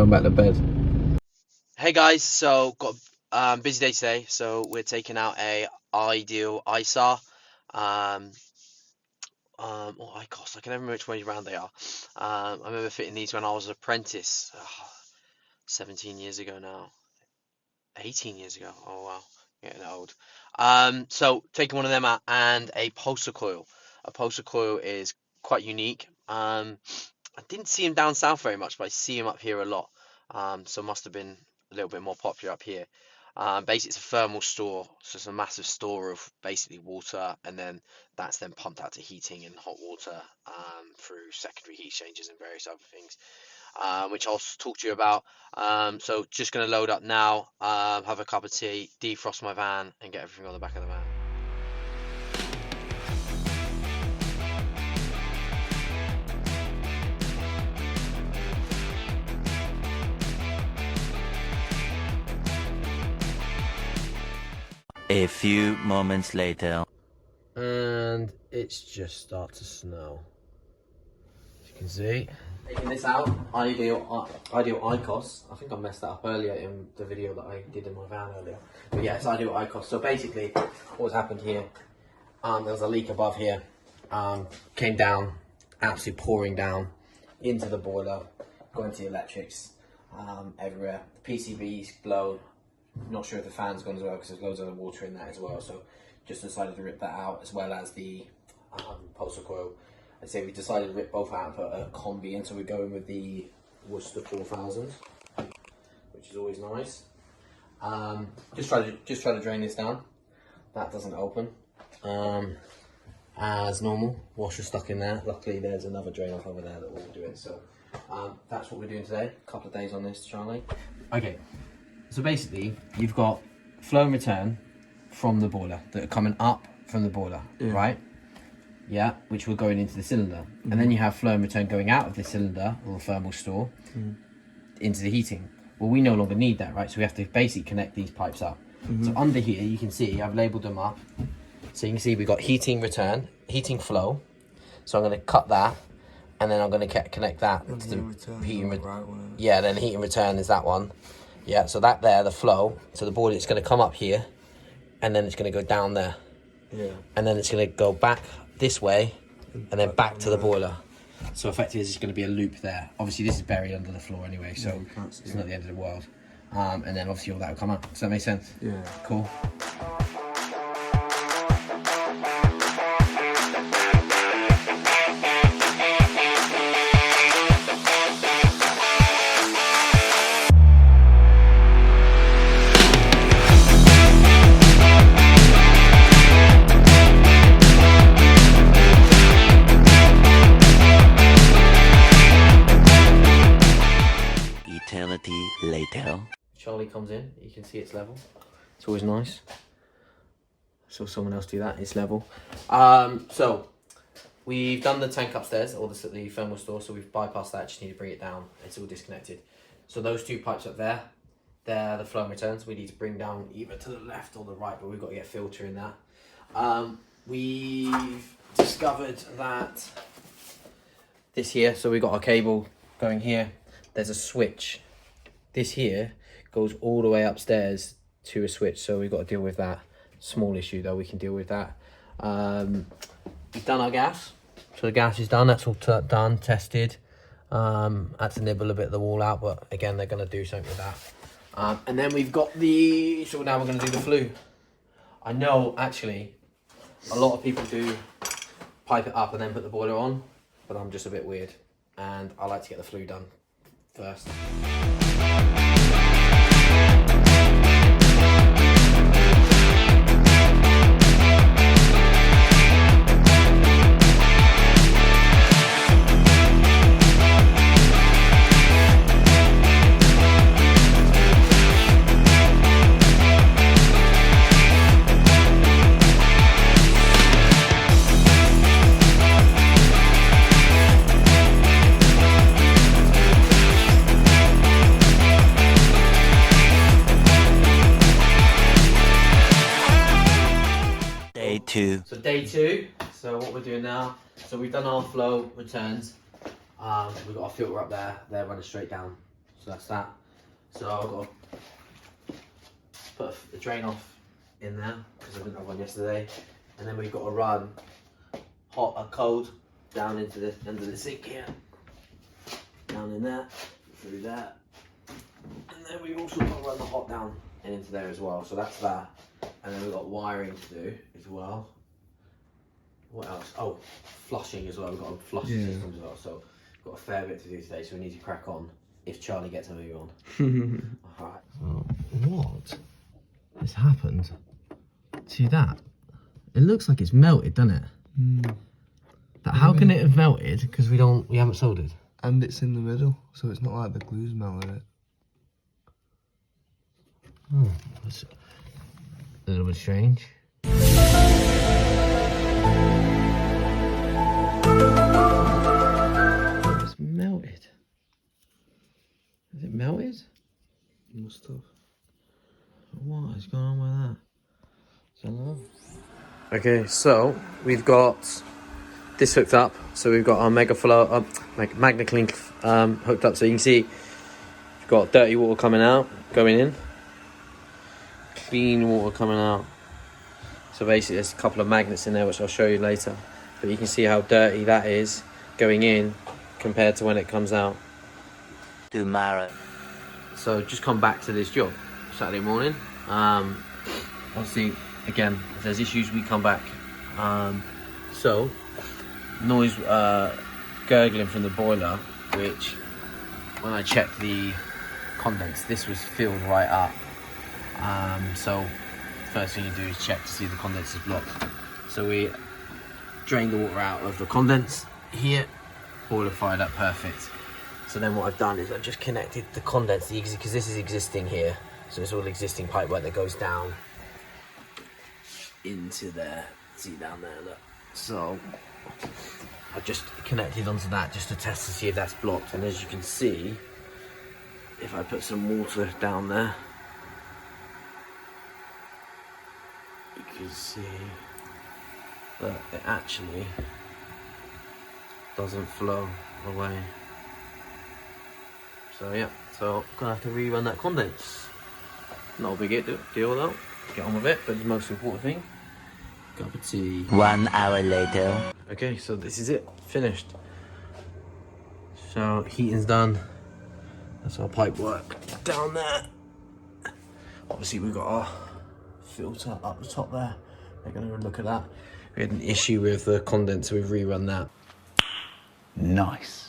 going back to bed. Hey guys, so got busy day today, so we're taking out a Ideal ISAR, or ICOS. I can never remember which way around they are. I remember fitting these when I was an apprentice, 17 years ago now, 18 years ago. Oh wow, getting old. So taking one of them out and a pulsar coil. A pulsar coil is quite unique. I didn't see him down south very much, but I see him up here a lot. So must have been a little bit more popular up here. Basically, it's a thermal store, so it's a massive store of basically water, and then that's then pumped out to heating and hot water through secondary heat exchangers and various other things, which I'll talk to you about. So just going to load up now, have a cup of tea, defrost my van, and get everything on the back of the van. A few moments later. And it's just started to snow. As you can see. Taking this out, Ideal ICOS. I think I messed that up earlier in the video that I did in my van earlier. But yeah, it's Ideal ICOS. So basically, what's happened here, there was a leak above here. Came down, absolutely pouring down into the boiler, going to the electrics everywhere. The PCB's blown. Not sure if the fan's gone as well because there's loads of water in that as well. So just decided to rip that out, as well as the pulsar coil. I'd say we decided to rip both out and put a combi in, so we're going with the Worcester 4000, which is always nice. Just try to drain this down. That doesn't open as normal. Washer stuck in there. Luckily, there's another drain off over there that will do it. So that's what we're doing today. A couple of days on this, Charlie. Okay. So basically, you've got flow and return from the boiler that are coming up from the boiler, right? Yeah, which will going into the cylinder. And then you have flow and return going out of the cylinder or the thermal store into the heating. Well, we no longer need that, right? So we have to basically connect these pipes up. So under here, you can see, I've labelled them up. So you can see we've got heating return, heating flow. So I'm going to cut that, and then I'm going to connect that to the heating return. Yeah, then heating return is that one. Yeah, so that there, the flow, so the boiler is going to come up here, and then it's going to go down there. Yeah. And then it's going to go back this way, and then back to the boiler. So effectively, there's going to be a loop there. Obviously, this is buried under the floor anyway, so it's not the end of the world. And then obviously all that will come up. Does that make sense? Yeah. Cool. Eternity later. Charlie comes in, you can see it's level. It's always nice. Saw someone else do that, it's level. So we've done the tank upstairs, or the thermal store, so we've bypassed that, just need to bring it down. It's all disconnected. So those two pipes up there, they're the flow and returns. We need to bring down either to the left or the right, but we've got to get a filter in that. We've discovered that this here, so we've got a cable going here. There's a switch. This here goes all the way upstairs to a switch, so we've got to deal with that. Small issue though, we can deal with that. We've done our gas, so the gas is done. That's all done, tested. Had to nibble a bit of the wall out, but again, they're going to do something with that. And then we've got the, so now we're going to do the flue. I know actually a lot of people do pipe it up and then put the boiler on, but I'm just a bit weird, and I like to get the flue done first. Day 2. So day 2, so what we're doing now, so we've done our flow returns. We've got our filter up there, they're running straight down. So that's that. So I've got to put a drain off in there because I didn't have one yesterday, and then we've got to run hot or cold down into the under the sink here, down in there, through there, and then we've also got to run the hot down and into there as well. So that's that, and then we've got wiring to do as well. What else? Oh, flushing as well. We've got a flush system as well. So we've got a fair bit to do today. So we need to crack on if Charlie gets a move on. All right. Oh, what has happened? See that? It looks like it's melted, doesn't it? But how can it have melted? Because we haven't soldered. And it's in the middle, so it's not like the glue's melted it. Oh, that's a little bit strange. It's melted. Is it melted? Must have. What is going on with that? I don't know. Okay, so we've got this hooked up. So we've got our MagaClean hooked up. So you can see we've got dirty water coming out, going in. Clean water coming out. So basically there's a couple of magnets in there which I'll show you later. But you can see how dirty that is going in compared to when it comes out. Tomorrow. So just come back to this job Saturday morning. Obviously, again, if there's issues, we come back. So noise gurgling from the boiler, which when I checked the condense, this was filled right up. So first thing you do is check to see the condense is blocked. So we drained the water out of the condense here, boiler fired up perfect. So then what I've done is I've just connected the condense, because this is existing here. So it's all existing pipework that goes down into there. See down there, look. So I've just connected onto that just to test to see if that's blocked. And as you can see, if I put some water down there, you can see that it actually doesn't flow away. So yeah, so I'm gonna have to rerun that condense. Not a big deal though. Get on with it, but the most important thing, cup of tea. 1 hour later. Okay, so this is it, finished. So heating's done. That's our pipe work down there. Obviously we've got our filter up the top there. We're gonna look at that. We had an issue with the condenser, we've rerun that. Nice.